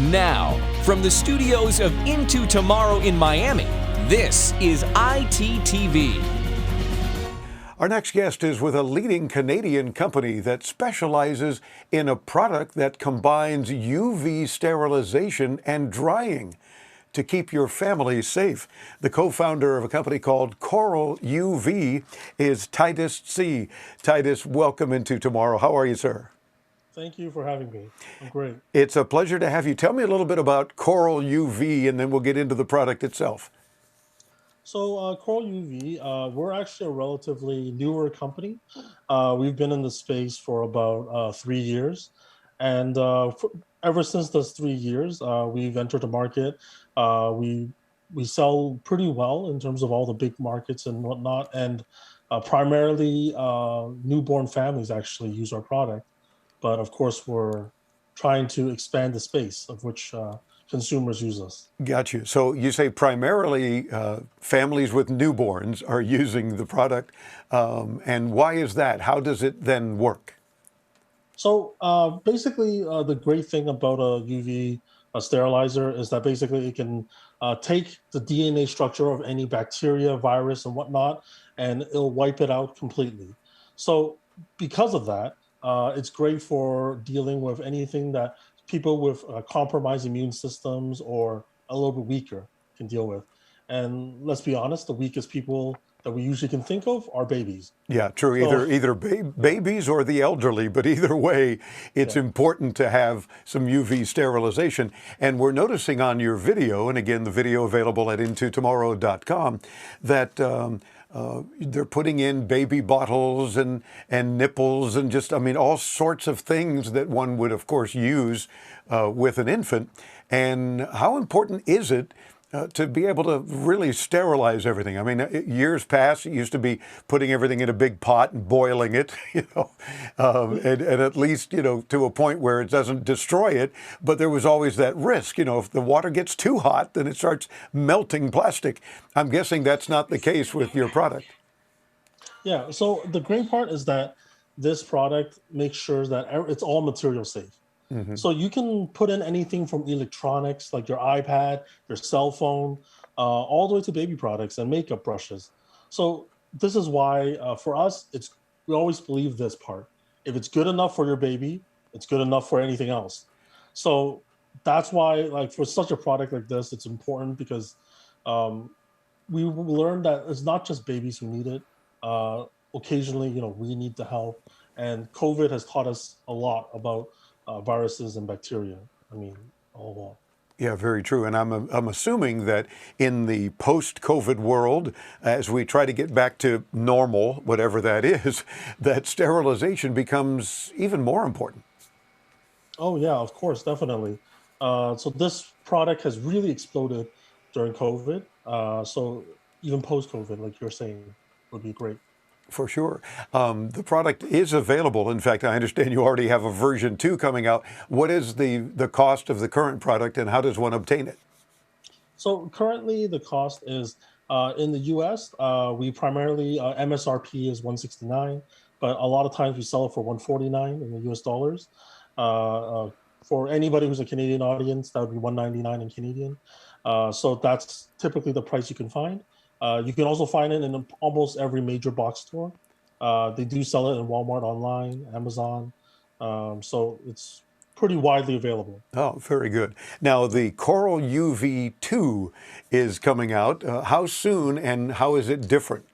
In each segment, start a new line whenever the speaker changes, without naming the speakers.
Now, from the studios of Into Tomorrow in Miami, this is ITTV.
Our next guest is with a leading Canadian company that specializes in a product that combines UV sterilization and drying to keep your family safe. The co-founder of a company called Coral UV is Titus Tse. Titus, welcome Into Tomorrow. How are you, sir?
Thank you for having me. I'm great.
It's a pleasure to have you. Tell me a little bit about Coral UV, and then we'll get into the product itself.
So, Coral UV, we're actually a relatively newer company. We've been in the space for about 3 years. And ever since those 3 years, we've entered the market. We sell pretty well in terms of all the big markets and whatnot. And primarily, newborn families actually use our product. But of course, we're trying to expand the space of which consumers use us.
Got you. So you say primarily families with newborns are using the product. And why is that? How does it then work?
So basically, the great thing about a UV sterilizer is that basically it can take the DNA structure of any bacteria, virus, and whatnot, and it'll wipe it out completely. So because of that, it's great for dealing with anything that people with compromised immune systems or a little bit weaker can deal with. And let's be honest, the weakest people that we usually can think of are babies.
Yeah, true.
So,
Either babies or the elderly, but either way, it's
yeah.
important to have some UV sterilization. And we're noticing on your video, and again, the video available at intotomorrow.com, that they're putting in baby bottles and nipples and just, I mean, all sorts of things that one would, of course, use with an infant. And how important is it to be able to really sterilize everything? I mean, years past, it used to be putting everything in a big pot and boiling it, and at least, to a point where it doesn't destroy it. But there was always that risk, if the water gets too hot, then it starts melting plastic. I'm guessing that's not the case with your product.
Yeah. So the great part is that this product makes sure that it's all material safe. So you can put in anything from electronics like your iPad, your cell phone, all the way to baby products and makeup brushes. So this is why for us, we always believe this part. If it's good enough for your baby, it's good enough for anything else. So that's why, like for such a product like this, it's important because we learned that it's not just babies who need it. Occasionally, we need the help, and COVID has taught us a lot about viruses and bacteria. I mean, all along.
Yeah, very true. And I'm assuming that in the post-COVID world, as we try to get back to normal, whatever that is, that sterilization becomes even more important.
Oh yeah, of course, definitely. So this product has really exploded during COVID. So even post-COVID, like you're saying, would be great.
For sure. The product is available. In fact, I understand you already have a version 2 coming out. What is the cost of the current product, and how does one obtain it?
So currently the cost is in the US, we primarily MSRP is 169, but a lot of times we sell it for 149 in the US dollars. For anybody who's a Canadian audience, that would be 199 in Canadian. So that's typically the price you can find. You can also find it in almost every major box store. They do sell it in Walmart online, Amazon. So it's pretty widely available.
Oh, very good. Now, the Coral UV 2 is coming out. How soon and how is it different?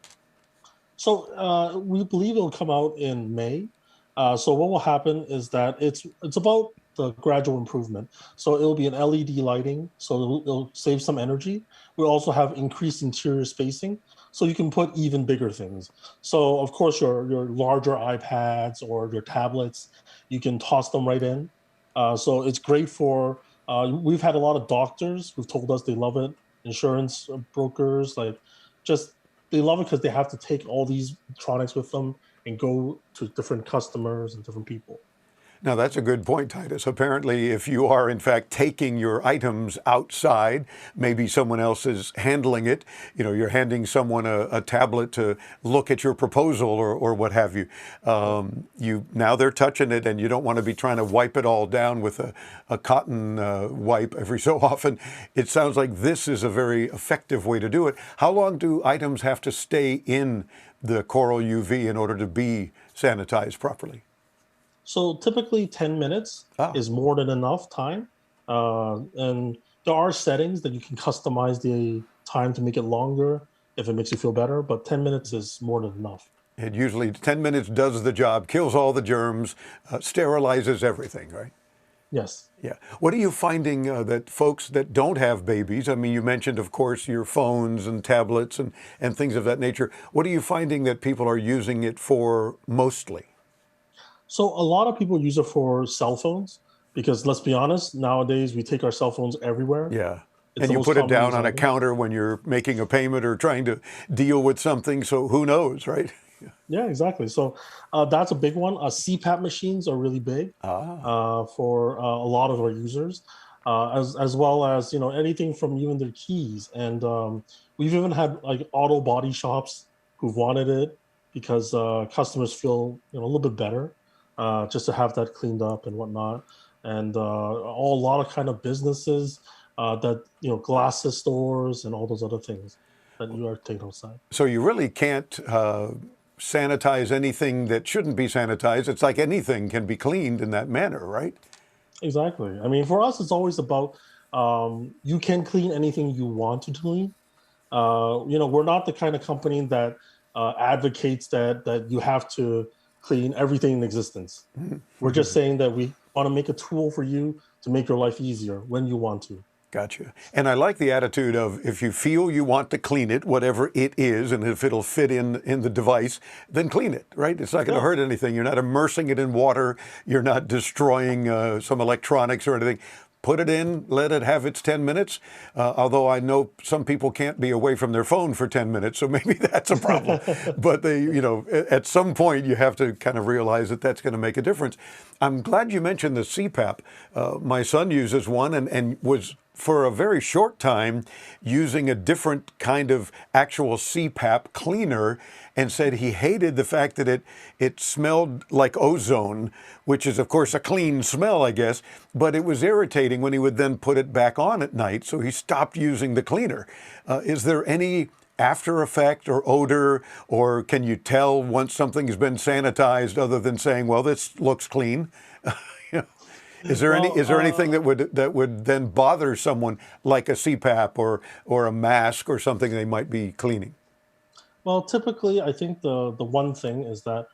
So we believe it'll come out in May. So what will happen is that it's about the gradual improvement. So it'll be an LED lighting, so it'll save some energy. We'll also have increased interior spacing, so you can put even bigger things. So of course, your larger iPads or your tablets, you can toss them right in. So it's great for. We've had a lot of doctors who've told us they love it. Insurance brokers, just they love it because they have to take all these electronics with them and go to different customers and different people.
Now, that's a good point, Titus. Apparently, if you are in fact taking your items outside, maybe someone else is handling it. You know, you're handing someone a tablet to look at your proposal or what have you. Now they're touching it, and you don't want to be trying to wipe it all down with a cotton wipe every so often. It sounds like this is a very effective way to do it. How long do items have to stay in the Coral UV in order to be sanitized properly?
So typically 10 minutes is more than enough time. And there are settings that you can customize the time to make it longer if it makes you feel better, but 10 minutes is more than enough.
It usually 10 minutes does the job, kills all the germs, sterilizes everything, right?
Yes.
Yeah. What are you finding that folks that don't have babies, I mean, you mentioned, of course, your phones and tablets and things of that nature. What are you finding that people are using it for mostly?
So a lot of people use it for cell phones because let's be honest, nowadays we take our cell phones everywhere.
Yeah.
It's
And
the
you
most
put it
commonly
down
used
on a
item.
counter when you're making a payment or trying to deal with something. So who knows, right?
Yeah, exactly. So that's a big one. CPAP machines are really big for a lot of our users, as well as anything from even their keys. And we've even had like auto body shops who've wanted it because customers feel a little bit better just to have that cleaned up and whatnot. And a lot of kind of businesses that glasses stores and all those other things that you are taking outside.
So you really can't sanitize anything that shouldn't be sanitized. It's like anything can be cleaned in that manner, right?
Exactly. I mean, for us, it's always about you can clean anything you want to clean. We're not the kind of company that advocates that you have to clean everything in existence. We're just saying that we want to make a tool for you to make your life easier when you want to.
Gotcha. And I like the attitude of if you feel you want to clean it, whatever it is, and if it'll fit in the device, then clean it, right? It's not going to hurt anything. You're not immersing it in water. You're not destroying some electronics or anything. Put it in, let it have its 10 minutes. Although I know some people can't be away from their phone for 10 minutes, so maybe that's a problem. But at some point you have to kind of realize that that's going to make a difference. I'm glad you mentioned the CPAP. My son uses one and was for a very short time using a different kind of actual CPAP cleaner and said he hated the fact that it smelled like ozone, which is, of course, a clean smell, I guess, but it was irritating when he would then put it back on at night, so he stopped using the cleaner. Is there any after effect or odor, or can you tell once something has been sanitized other than saying, well, this looks clean? Is there anything that would then bother someone like a CPAP or a mask or something they might be cleaning?
Well, typically, I think the one thing is that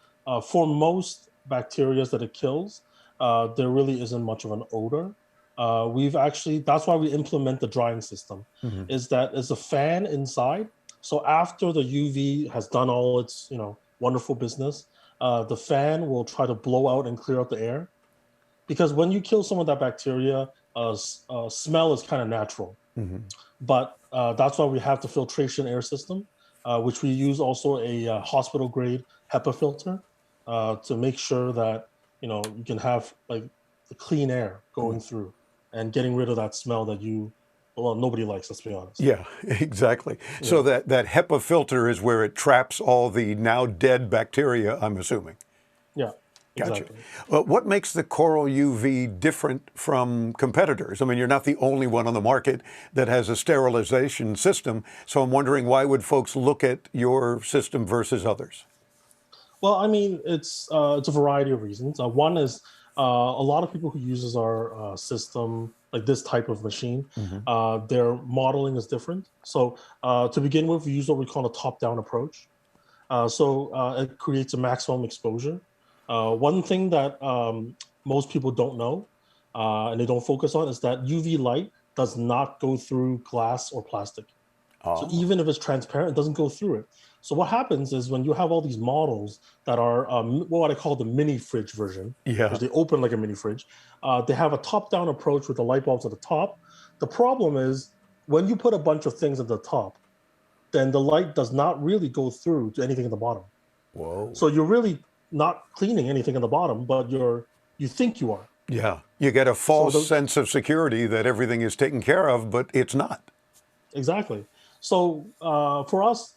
for most bacteria that it kills, there really isn't much of an odor. That's why we implement the drying system, is that it's a fan inside. So after the UV has done all its wonderful business, the fan will try to blow out and clear out the air. Because when you kill some of that bacteria, smell is kind of natural. But that's why we have the filtration air system, which we use also a hospital grade HEPA filter to make sure that you can have like the clean air going through and getting rid of that smell that nobody likes. Let's be honest.
Yeah, exactly. Yeah. So that HEPA filter is where it traps all the now dead bacteria, I'm assuming.
Yeah.
Gotcha.
Exactly.
What makes the Coral UV different from competitors? I mean, you're not the only one on the market that has a sterilization system, so I'm wondering why would folks look at your system versus others?
Well, I mean, it's a variety of reasons. One is a lot of people who uses our system, like this type of machine, their modeling is different. So to begin with, we use what we call a top-down approach. So it creates a maximum exposure. One thing that most people don't know and they don't focus on is that UV light does not go through glass or plastic. So even if it's transparent, it doesn't go through it. So what happens is when you have all these models that are what I call the mini fridge version, because they open like a mini fridge, they have a top-down approach with the light bulbs at the top. The problem is when you put a bunch of things at the top, then the light does not really go through to anything at the bottom.
Whoa.
So you're really not cleaning anything at the bottom, but you're you think you are.
Yeah, you get a false
So
sense of security that everything is taken care of, but it's not.
exactly. So for us,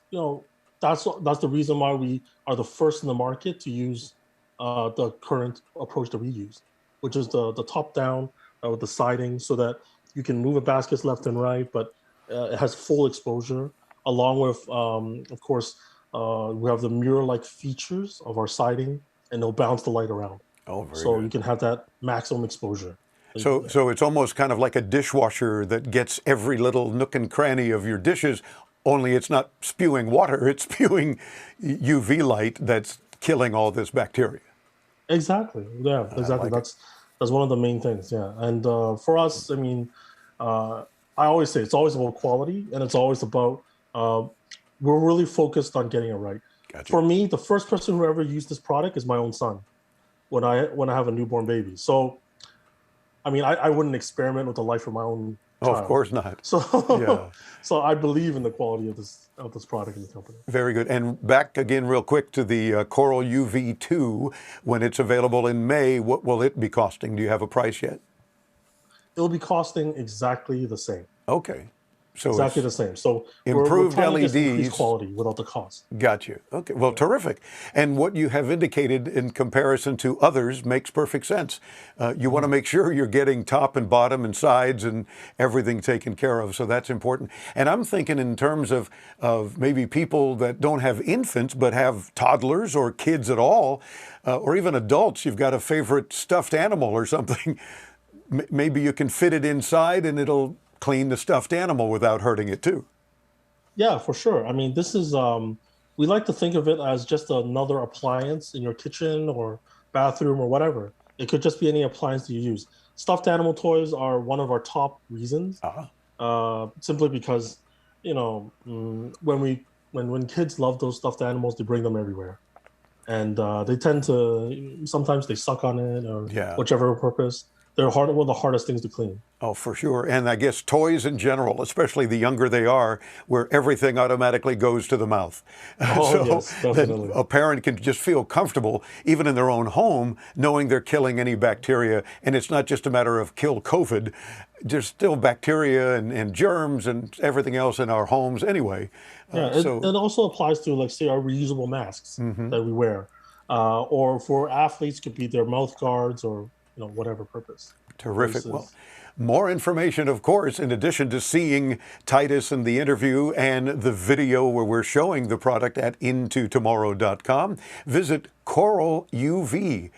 that's the reason why we are the first in the market to use the current approach that we use, which is the top down with the siding, so that you can move the baskets left and right, but it has full exposure. Along with, of course, we have the mirror-like features of our siding, and it'll bounce the light around,
Oh, very
so
good.
you can have that maximum exposure.
So it's almost kind of like a dishwasher that gets every little nook and cranny of your dishes, only it's not spewing water, it's spewing UV light that's killing all this bacteria.
Exactly. Yeah, exactly.
like it.
That's one of the main things. Yeah, and for us, I mean, I always say it's always about quality, and it's always about we're really focused on getting it right.
Gotcha.
For me, the first person who ever used this product is my own son when I have a newborn baby. So, I mean, I wouldn't experiment with the life of my own
Oh,
child.
of course not.
So,
Yeah.
so I believe in the quality of this product in the company.
Very good. And back again real quick to the Coral UV2, when it's available in May, what will it be costing? Do you have a price yet?
It'll be costing exactly the same.
Okay. So
Exactly the
it's
same. So
improved
we're trying to just
LEDs.
increase quality without the cost.
Got you. Okay. Well, terrific. And what you have indicated in comparison to others makes perfect sense. You want to make sure you're getting top and bottom and sides and everything taken care of. So that's important. And I'm thinking in terms of maybe people that don't have infants but have toddlers or kids at all, or even adults. You've got a favorite stuffed animal or something. Maybe you can fit it inside and it'll clean the stuffed animal without hurting it too.
Yeah, for sure. I mean, this is we like to think of it as just another appliance in your kitchen or bathroom or whatever. It could just be any appliance that you use. Stuffed animal toys are one of our top reasons, simply because, when kids love those stuffed animals, they bring them everywhere, and they tend to sometimes they suck on it or whichever purpose. They're one of the hardest things to clean.
Oh, for sure. And I guess toys in general, especially the younger they are, where everything automatically goes to the mouth.
Oh,
So
yes, definitely.
that a parent can just feel comfortable, even in their own home, knowing they're killing any bacteria. And it's not just a matter of kill COVID. There's still bacteria and germs and everything else in our homes anyway.
Yeah, it also applies to, like, say, our reusable masks that we wear. Or for athletes, could be their mouth guards or whatever purpose.
Terrific. Well, more information, of course, in addition to seeing Titus in the interview and the video where we're showing the product at intotomorrow.com, visit coraluv.com.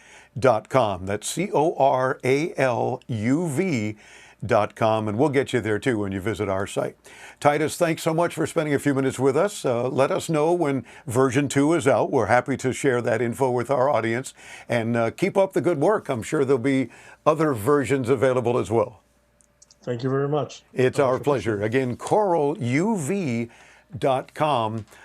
That's CORALUV.com, and we'll get you there too when you visit our site. Titus, thanks so much for spending a few minutes with us. Let us know when version 2 is out. We're happy to share that info with our audience, and keep up the good work. I'm sure there'll be other versions available as well.
Thank you very much.
It's our pleasure. Again, coraluv.com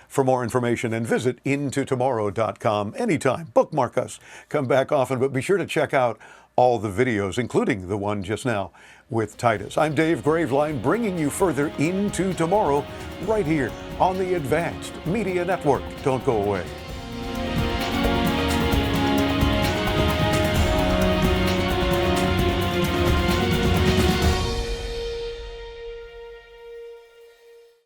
for more information, and visit intotomorrow.com anytime. Bookmark us. Come back often, but be sure to check out all the videos, including the one just now with Titus. I'm Dave Graveline, bringing you further into tomorrow right here on the Advanced Media Network. Don't go away.